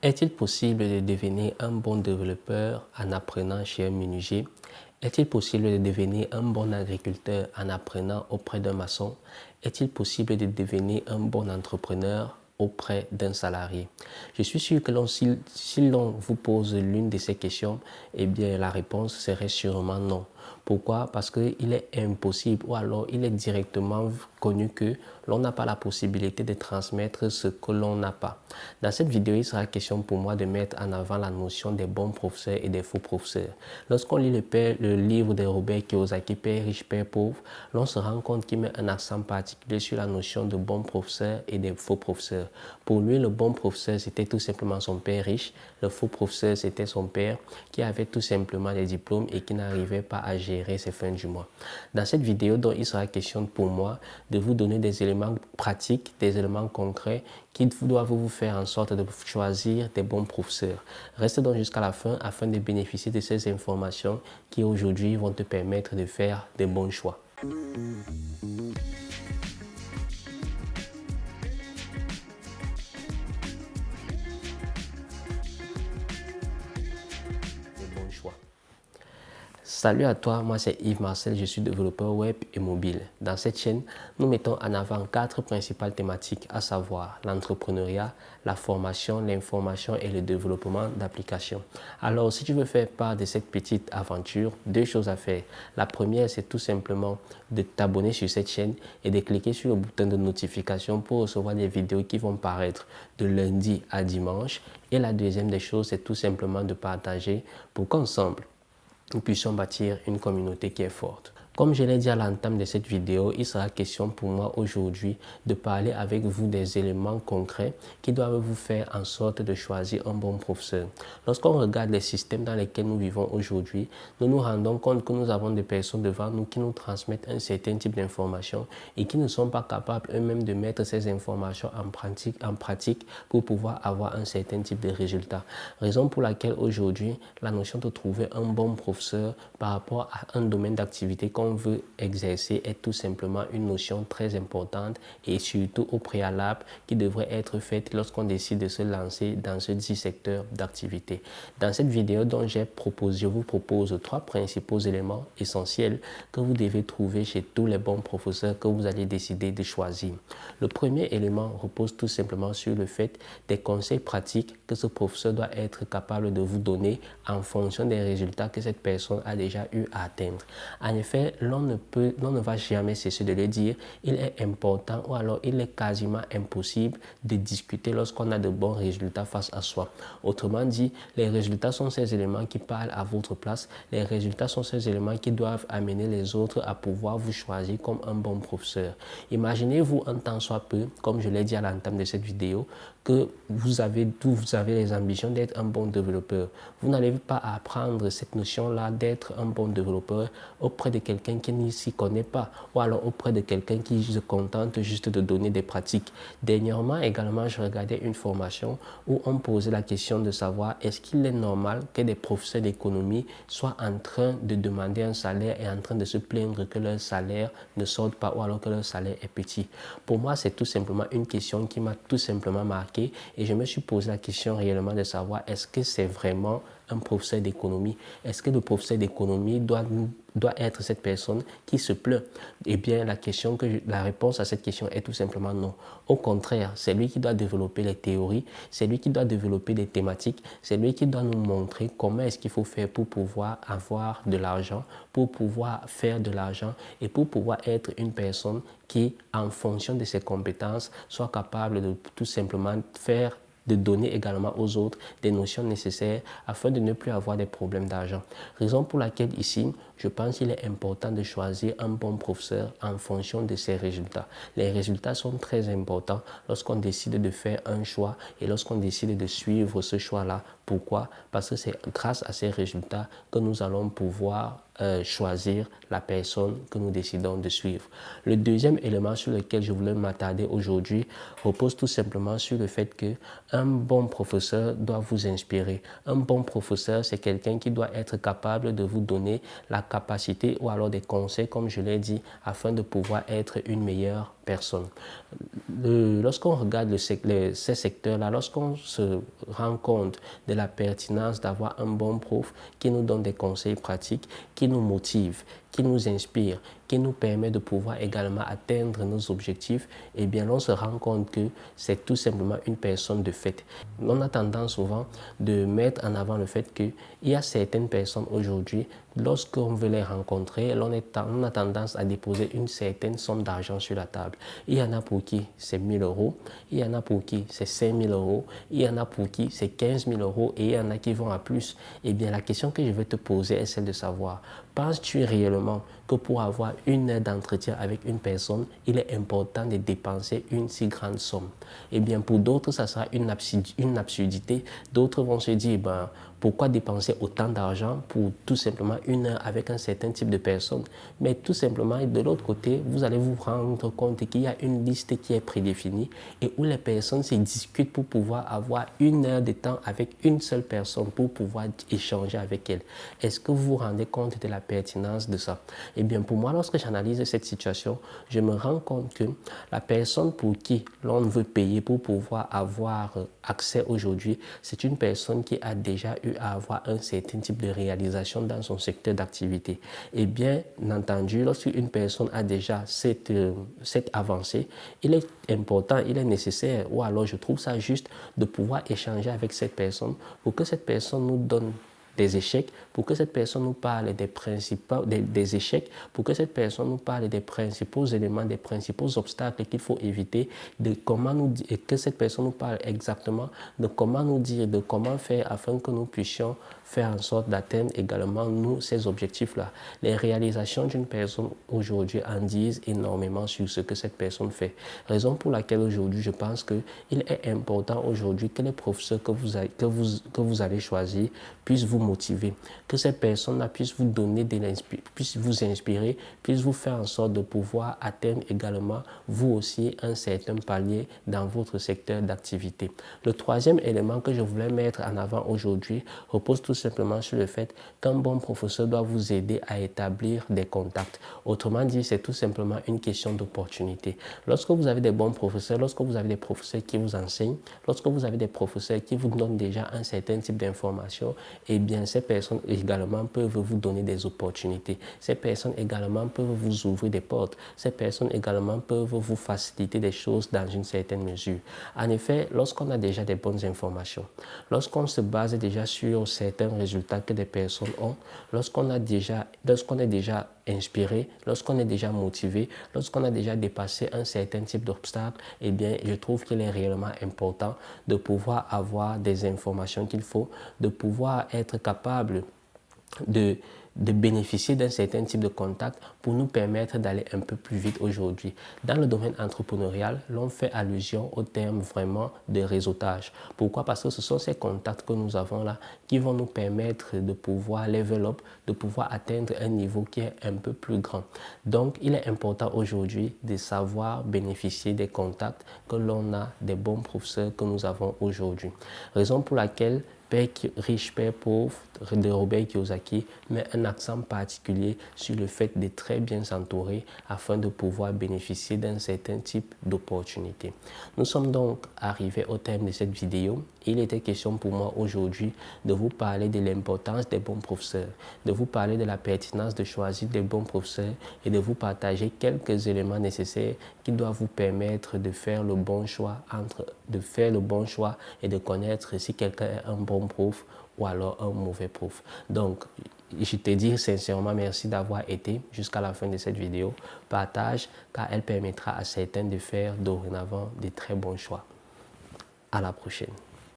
Est-il possible de devenir un bon développeur en apprenant chez un menuisier? Est-il possible de devenir un bon agriculteur en apprenant auprès d'un maçon? Est-il possible de devenir un bon entrepreneur auprès d'un salarié? Je suis sûr que si l'on vous pose l'une de ces questions, eh bien la réponse serait sûrement non. Pourquoi? Parce qu'il est impossible ou alors il est directement connu que l'on n'a pas la possibilité de transmettre ce que l'on n'a pas. Dans cette vidéo, il sera question pour moi de mettre en avant la notion des bons professeurs et des faux professeurs. Lorsqu'on lit le livre de Robert Kiyosaki, Père riche, Père pauvre, l'on se rend compte qu'il met un accent particulier sur la notion de bons professeurs et des faux professeurs. Pour lui, le bon professeur, c'était tout simplement son père riche. Le faux professeur, c'était son père qui avait tout simplement des diplômes et qui n'arrivait pas à gérer ses fins du mois. Dans cette vidéo, donc, il sera question pour moi de vous donner des éléments pratiques, des éléments concrets qui doivent vous faire en sorte de choisir des bons professeurs. Reste donc jusqu'à la fin afin de bénéficier de ces informations qui aujourd'hui vont te permettre de faire des bons choix. Salut à toi, moi c'est Yves Marcel, je suis développeur web et mobile. Dans cette chaîne, nous mettons en avant 4 principales thématiques, à savoir l'entrepreneuriat, la formation, l'information et le développement d'applications. Alors, si tu veux faire part de cette petite aventure, 2 choses à faire. La première, c'est tout simplement de t'abonner sur cette chaîne et de cliquer sur le bouton de notification pour recevoir des vidéos qui vont paraître de lundi à dimanche. Et la deuxième des choses, c'est tout simplement de partager pour qu'ensemble, nous puissions bâtir une communauté qui est forte. Comme je l'ai dit à l'entame de cette vidéo, il sera question pour moi aujourd'hui de parler avec vous des éléments concrets qui doivent vous faire en sorte de choisir un bon professeur. Lorsqu'on regarde les systèmes dans lesquels nous vivons aujourd'hui, nous nous rendons compte que nous avons des personnes devant nous qui nous transmettent un certain type d'informations et qui ne sont pas capables eux-mêmes de mettre ces informations en pratique pour pouvoir avoir un certain type de résultat. Raison pour laquelle aujourd'hui, la notion de trouver un bon professeur par rapport à un domaine d'activité qu'on veut exercer est tout simplement une notion très importante et surtout au préalable qui devrait être faite lorsqu'on décide de se lancer dans ce dit secteur d'activité. Dans cette vidéo dont je vous propose 3 principaux éléments essentiels que vous devez trouver chez tous les bons professeurs que vous allez décider de choisir. Le premier élément repose tout simplement sur le fait des conseils pratiques que ce professeur doit être capable de vous donner en fonction des résultats que cette personne a déjà eu à atteindre. En effet, l'on ne va jamais cesser de le dire, il est important ou alors il est quasiment impossible de discuter lorsqu'on a de bons résultats face à soi. Autrement dit, les résultats sont ces éléments qui parlent à votre place, les résultats sont ces éléments qui doivent amener les autres à pouvoir vous choisir comme un bon professeur. Imaginez-vous un temps soit peu, comme je l'ai dit à l'entame de cette vidéo, que vous avez les ambitions d'être un bon développeur. Vous n'allez pas apprendre cette notion-là d'être un bon développeur auprès de quelqu'un qui ne s'y connaît pas ou alors auprès de quelqu'un qui se contente juste de donner des pratiques. Dernièrement également, je regardais une formation où on posait la question de savoir est-ce qu'il est normal que des professeurs d'économie soient en train de demander un salaire et en train de se plaindre que leur salaire ne sorte pas ou alors que leur salaire est petit. Pour moi, c'est tout simplement une question qui m'a tout simplement marqué et je me suis posé la question réellement de savoir est-ce que c'est vraiment un professeur d'économie? Est-ce que le professeur d'économie doit être cette personne qui se plaint? Eh bien, la réponse à cette question est tout simplement non. Au contraire, c'est lui qui doit développer les théories, c'est lui qui doit développer des thématiques, c'est lui qui doit nous montrer comment est-ce qu'il faut faire pour pouvoir avoir de l'argent, pour pouvoir faire de l'argent et pour pouvoir être une personne qui, en fonction de ses compétences, soit capable de tout simplement de donner également aux autres des notions nécessaires afin de ne plus avoir des problèmes d'argent. Raison pour laquelle ici, je pense qu'il est important de choisir un bon professeur en fonction de ses résultats. Les résultats sont très importants lorsqu'on décide de faire un choix et lorsqu'on décide de suivre ce choix-là. Pourquoi? Parce que c'est grâce à ces résultats que nous allons pouvoir choisir la personne que nous décidons de suivre. Le deuxième élément sur lequel je voulais m'attarder aujourd'hui repose tout simplement sur le fait qu'un bon professeur doit vous inspirer. Un bon professeur, c'est quelqu'un qui doit être capable de vous donner la capacité ou alors des conseils, comme je l'ai dit, afin de pouvoir être une meilleure personne. Lorsqu'on regarde ces secteurs-là, lorsqu'on se rend compte de la pertinence d'avoir un bon prof qui nous donne des conseils pratiques, qui nous motive, qui nous inspire, qui nous permet de pouvoir également atteindre nos objectifs, eh bien, on se rend compte que c'est tout simplement une personne de fait. On a tendance souvent de mettre en avant le fait qu'il y a certaines personnes aujourd'hui, lorsqu'on veut les rencontrer, on a tendance à déposer une certaine somme d'argent sur la table. Il y en a pour qui c'est 1 000 €, il y en a pour qui c'est 5 000 €, il y en a pour qui c'est 15 000 € et il y en a qui vont à plus. Eh bien, la question que je vais te poser est celle de savoir, penses-tu réellement que pour avoir une heure d'entretien avec une personne, il est important de dépenser une si grande somme? Eh bien, pour d'autres, ça sera une absurdité. D'autres vont se dire, ben, pourquoi dépenser autant d'argent pour tout simplement une heure avec un certain type de personne? Mais tout simplement, de l'autre côté, vous allez vous rendre compte qu'il y a une liste qui est prédéfinie et où les personnes se discutent pour pouvoir avoir une heure de temps avec une seule personne pour pouvoir échanger avec elle. Est-ce que vous vous rendez compte de la pertinence de ça? Eh bien, pour moi, lorsque j'analyse cette situation, je me rends compte que la personne pour qui l'on veut payer pour pouvoir avoir accès aujourd'hui, c'est une personne qui a déjà eu à avoir un certain type de réalisation dans son secteur d'activité. Et bien entendu, lorsqu'une personne a déjà cette avancée, il est important, il est nécessaire, ou alors je trouve ça juste de pouvoir échanger avec cette personne pour que cette personne nous donne des échecs, pour que cette personne nous parle des échecs, pour que cette personne nous parle des principaux éléments, des principaux obstacles qu'il faut éviter, de comment nous et que cette personne nous parle exactement de comment nous dire, de comment faire afin que nous puissions faire en sorte d'atteindre également nous ces objectifs-là. Les réalisations d'une personne aujourd'hui en disent énormément sur ce que cette personne fait. Raison pour laquelle aujourd'hui je pense qu'il est important aujourd'hui que les professeurs que vous allez choisir puissent vous motiver, que ces personnes-là puissent vous donner puissent vous inspirer, puissent vous faire en sorte de pouvoir atteindre également vous aussi un certain palier dans votre secteur d'activité. Le troisième élément que je voulais mettre en avant aujourd'hui repose tout simplement sur le fait qu'un bon professeur doit vous aider à établir des contacts. Autrement dit, c'est tout simplement une question d'opportunité. Lorsque vous avez des bons professeurs, lorsque vous avez des professeurs qui vous enseignent, lorsque vous avez des professeurs qui vous donnent déjà un certain type d'information, eh bien, ces personnes également peuvent vous donner des opportunités. Ces personnes également peuvent vous ouvrir des portes. Ces personnes également peuvent vous faciliter des choses dans une certaine mesure. En effet, lorsqu'on a déjà des bonnes informations, lorsqu'on se base déjà sur certains résultats que des personnes ont, lorsqu'on est déjà inspiré, lorsqu'on est déjà motivé, lorsqu'on a déjà dépassé un certain type d'obstacle, eh bien, je trouve qu'il est réellement important de pouvoir avoir des informations qu'il faut, de pouvoir être capable de bénéficier d'un certain type de contact pour nous permettre d'aller un peu plus vite aujourd'hui. Dans le domaine entrepreneurial, l'on fait allusion au terme vraiment de réseautage. Pourquoi? Parce que ce sont ces contacts que nous avons là qui vont nous permettre de pouvoir level up, de pouvoir atteindre un niveau qui est un peu plus grand. Donc, il est important aujourd'hui de savoir bénéficier des contacts que l'on a, des bons professeurs que nous avons aujourd'hui. Raison pour laquelle Père riche, Père pauvre de Robert Kiyosaki met un accent particulier sur le fait de très bien s'entourer afin de pouvoir bénéficier d'un certain type d'opportunité. Nous sommes donc arrivés au terme de cette vidéo. Il était question pour moi aujourd'hui de vous parler de l'importance des bons professeurs, de vous parler de la pertinence de choisir des bons professeurs et de vous partager quelques éléments nécessaires qui doivent vous permettre de faire le bon choix et de connaître si quelqu'un est un bon prof ou alors un mauvais prof. Donc, je te dis sincèrement merci d'avoir été jusqu'à la fin de cette vidéo. Partage car elle permettra à certains de faire dorénavant de très bons choix. À la prochaine.